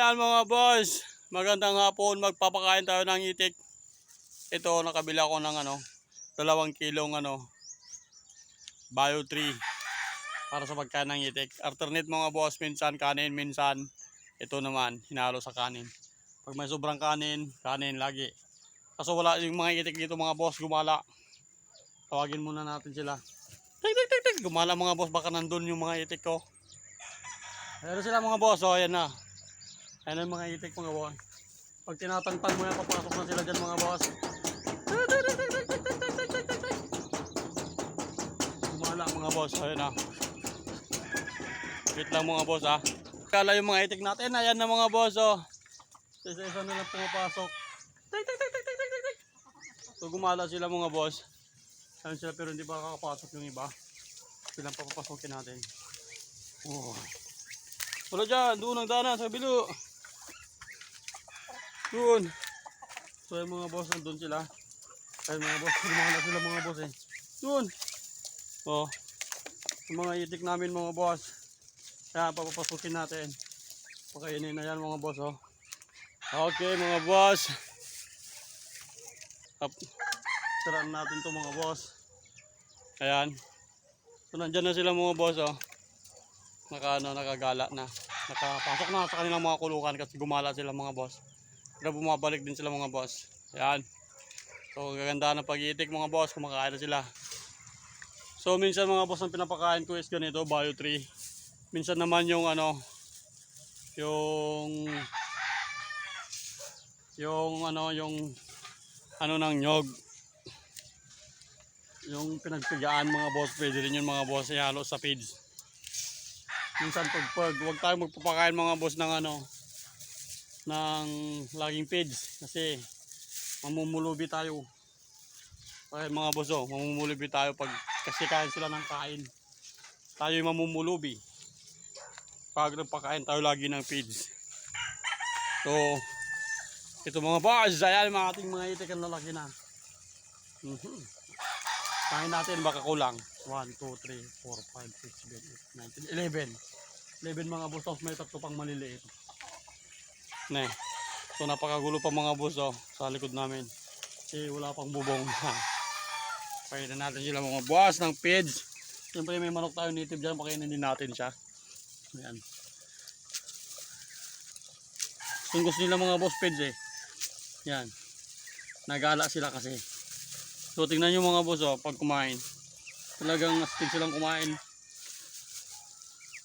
Ayan mga boss, magandang hapon. Magpapakain tayo ng itik. Ito, nakabila ko ng 2 kilong Bio 3 para sa pagkain ng itik. Alternate mga boss, minsan kanin, minsan ito naman hinalo sa kanin. Pag may sobrang kanin, kanin lagi. Kaso wala yung mga itik dito mga boss, gumala. Tawagin muna natin sila. Tik. Gumala mga boss, baka nandun yung mga itik ko. Ayan sila mga boss, oh, ayan na. Ayan ang mga itik mga boss. Pag tinatangtan mo yan, papasok na sila dyan mga boss. Gumala mga boss, ayan na. Wait lang mga boss ha. Kala yung mga itik natin, ayan na mga boss oh. Isa-isa na lang pumapasok. So gumala sila mga boss. Ayan sila pero hindi pa kakapasok yung iba. Silang papapasokin natin. Oh. Wala dyan, doon ang dana sa bilo. Doon. So yung mga boss, nandun sila. Ayun mga boss, gumala sila mga boss eh. Doon. Oh. Yung mga itik namin mga boss. Kaya papapasukin natin. Pakainin na yan mga boss oh. Okay mga boss. Saraan natin to mga boss. Ayan. So nandyan na sila mga boss oh. Nakagala na. Nakapasok na sa kanilang mga kulukan kasi gumala sila mga boss. Pero bumabalik din sila mga boss. Ayan. So gaganda ng pag-iitik mga boss, kumakain na sila. So minsan mga boss ang pinapakain ko is ganito, Bio 3. Minsan naman yung ng nyog. Yung pinagpigaan mga boss, pwede rin yun mga boss, ihalo sa feeds. Minsan pag huwag tayo magpapakain mga boss ng ng laging feeds kasi mamumulubi tayo. Okay mga boss oh, mamumulubi tayo pag kasi kain sila ng kain. Tayo yung mamumulubi. Pag nagpakain tayo lagi ng feeds. So ito mga boss, ayan mga ating mga itik ang lalaki na. Kain natin baka kulang. 1, 2, 3, 4, 5, 6, 7, 8, 9, 11 mga boss oh, may tatlo pang maliliit. Ne. So napakagulo pa mga boss oh, sa likod namin. Eh wala pang bubong. Pakainin natin sila mga boss ng feeds. Siyempre may manok tayo native dyan, pakainin din natin siya. Ayan. Kung gusto nila mga boss feeds eh. Yan. Nagala sila kasi. So tingnan nyo mga boss oh, pag kumain. Talagang astig silang kumain.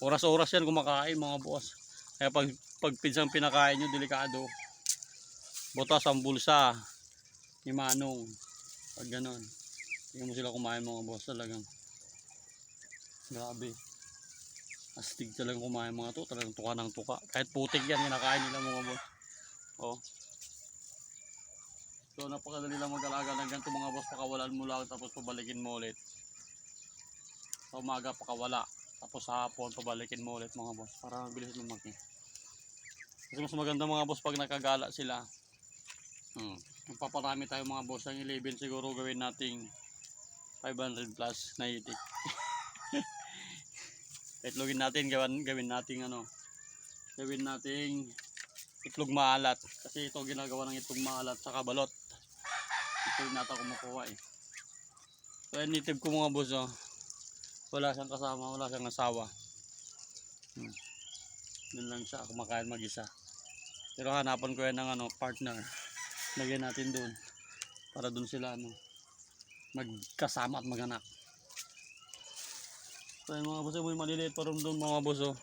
Oras-oras yan kumakain mga boss. Kaya pag feeds ang pinakain nyo, delikado. Butas ang bulsa ni Manong. Pag ganon. Tingnan mo sila kumain mga boss, talagang grabe. Astig talagang kumain mga to, talagang tuka ng tuka. Kahit putik yan, kinakain nila mga boss. Oh. So napakadali lang mag-alaga ng ganito mga boss, pakawalan mo lang tapos pabalikin mo ulit. Sa umaga pakawala, tapos sa hapon pabalikin mo ulit mga boss para mabilis lumaki. Kasi mas maganda mga boss pag nakagala sila. Magpaparami tayo mga boss ng 11, siguro gawin nating 500 plus na itik. Itlogin natin, gawin nating gawin nating itlog maalat kasi ito ginagawa ng itlog maalat sa balot. Ito yung nata kumukuha eh. So yan native ko mga boss oh. Wala siyang kasama, wala siyang asawa. Doon lang siya kumakain mag-isa. Pero hanapan ko yan ng partner. Lagyan natin doon para doon sila magkasama at maganak. So yung mga boss may maliliit pa rin doon mga boss oh.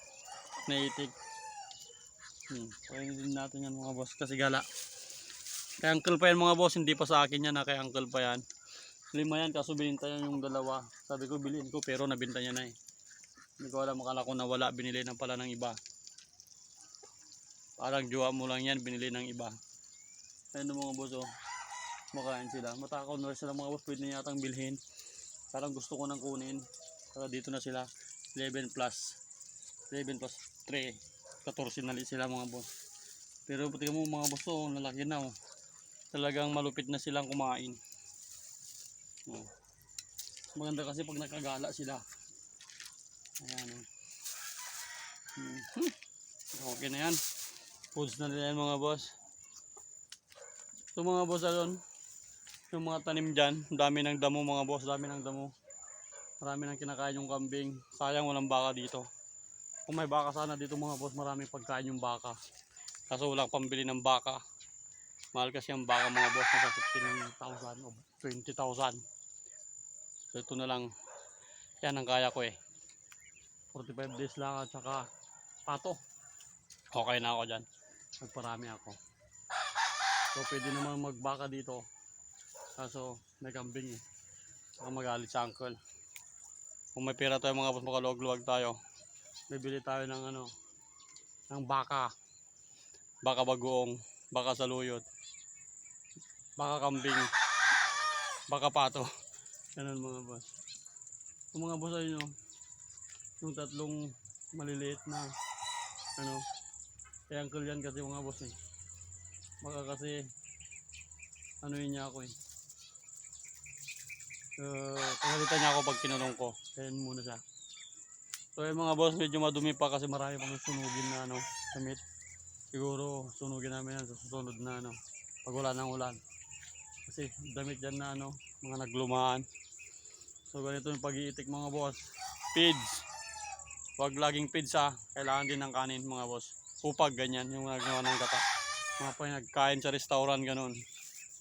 Naitik. Pwede din natin yan mga boss kasi gala. Kay uncle pa yan mga boss, hindi pa sa akin yan kay uncle pa yan. 5 yan kaso bininta yan yung 2. Sabi ko bilhin ko pero nabinta niya na eh. Hindi ko alam, akala ko nawala, binili ng pala ng iba. Parang jowa mo lang yan, binili ng iba. Ayun mga boss oh. Makain sila. Matakaw na rin sila mga boss, pwede na yatang bilhin. Parang gusto ko nang kunin. Kaya dito na sila 11 plus 3, 14 na sila mga boss. Pero tingnan mo mga boss oh, lalaki na oh. Talagang malupit na silang kumain. Oh. Maganda kasi pag nakagala sila. Ayan oh. Okay na yan. Foods na nila yan mga boss. So mga boss, yung mga tanim dyan, dami ng damo mga boss, dami ng damo. Marami nang kinakain yung kambing. Sayang walang baka dito. Kung may baka sana dito mga boss, maraming pagkain yung baka. Kaso walang pambili ng baka. Mahal kasi ang baka mga boss, nasa 15,000 o 20,000. So ito na lang, yan ang kaya ko 45 days lang at saka pato. Okay na ako dyan. Nagparami ako. So pwede naman magbaka dito. Kaso may kambing Baka magalit sa uncle. Kung may pera tayo mga boss, makaluwag-luwag tayo. Bibili tayo ng ng baka. Baka bagoong, baka saluyot, baka kambing, baka pato. Ganun mga boss. Yung mga boss ayun yung tatlong maliliit na kay uncle yan kasi mga boss baka kasi yun niya ako pagalitan niya ako pag kinulong ko. Kaya muna siya. So yung mga boss, medyo madumi pa kasi marami pang sunugin na damit. Siguro sunugin namin yan sa susunod na pag wala ng ulan. Kasi damit dyan na mga naglumaan. So ganito yung pag-iitik mga boss. Feeds. Huwag laging feeds kailangan din ng kanin mga boss. Upag ganyan yung nagawa ng gata. Mga pa nagkain sa restaurant ganun.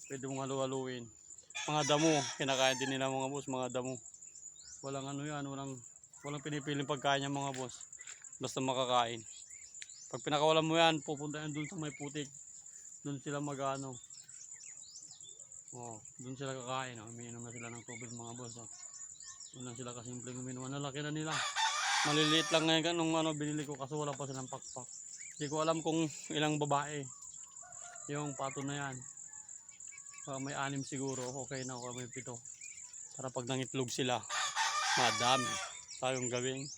Pwede mong halu-haluin. Mga damo, kinakain din nila mga boss, mga damo. Walang walang pinipiling pagkain yan mga boss. Basta makakain. Pag pinakawalan mo yan, pupunta yan dun sa may putik. Dun sila dun sila kakain. Umiinom na sila ng tubig mga boss. Dun lang sila kasimpleng uminom. Nalaki na nila. Maliliit lang ngayon nung binili ko kaso wala pa silang pakpak. Hindi ko alam kung ilang babae yung pato na yan. May 6 siguro, okay na ako, may 7. Para pag nangitlog sila, madami tayong gawin.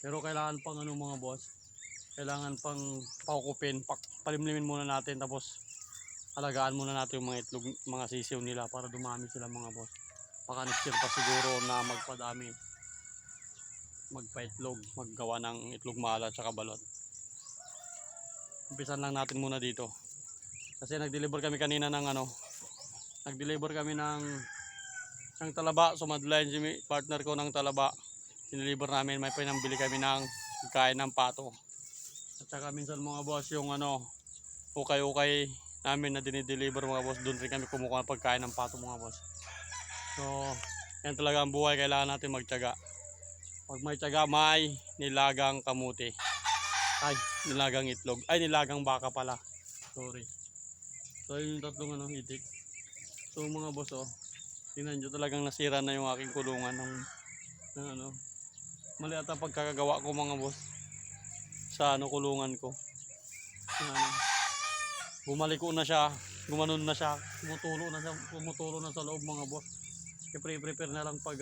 Pero kailangan pang mga boss, kailangan pang paukupin, palimlimin muna natin, tapos alagaan muna natin yung mga itlog, mga sisiw nila para dumami sila mga boss. Baka next year pa siguro na magpadami, magpaitlog, maggawa ng itlog mala at saka balot. Umpisan lang natin muna dito. Kasi nag-deliver kami kanina ng nag-deliver kami ng talaba. So madline si partner ko ng talaba. Dineliver namin, may pinambili kami ng kain ng pato. At saka minsan mga boss yung ukay-ukay namin na dinideliver mga boss, doon rin kami kumukuha ng pagkain ng pato mga boss. So yan talaga ang buhay, kailangan natin magtiyaga. Pag may tiyaga, may nilagang kamuti. Ay, nilagang itlog. Ay, nilagang baka pala. Sorry. So yung tatlong itik. So mga boss tingnan nyo, talagang nasira na yung aking kulungan ng mali ata pagkakagawa ko mga boss sa kulungan ko. Bumaliko na siya, gumanon na siya, tumutulo na sa loob mga boss. I-prepare na lang pag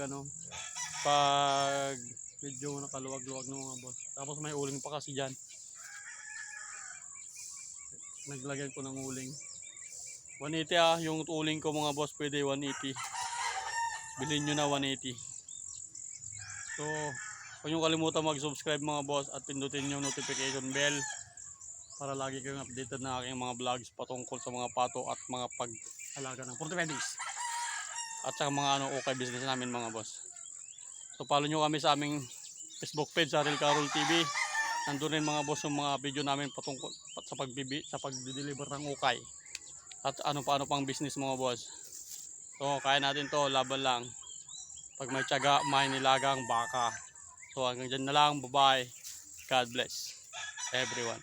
pag medyo nakaluwag-luwag ng mga boss. Tapos may uling pa kasi dyan. Naglagyan ko ng uling. 180 yung uling ko mga boss, pwede 180. Bilhin nyo na 180. So huwag nyo kalimutan mag-subscribe mga boss at pindutin yung notification bell para lagi kayong updated na aking mga vlogs patungkol sa mga pato at mga pag-alaga ng 45 days at sa mga okay business namin mga boss. So follow nyo kami sa aming Facebook page, Ariel Carol TV. Nandun rin mga boss yung mga video namin patungkol sa pag-deliver ng ukay at paano pang business mga boss. So kaya natin to, laban lang. Pag may tiyaga, may nilagang baka. So hanggang dyan na lang, bye bye. God bless everyone.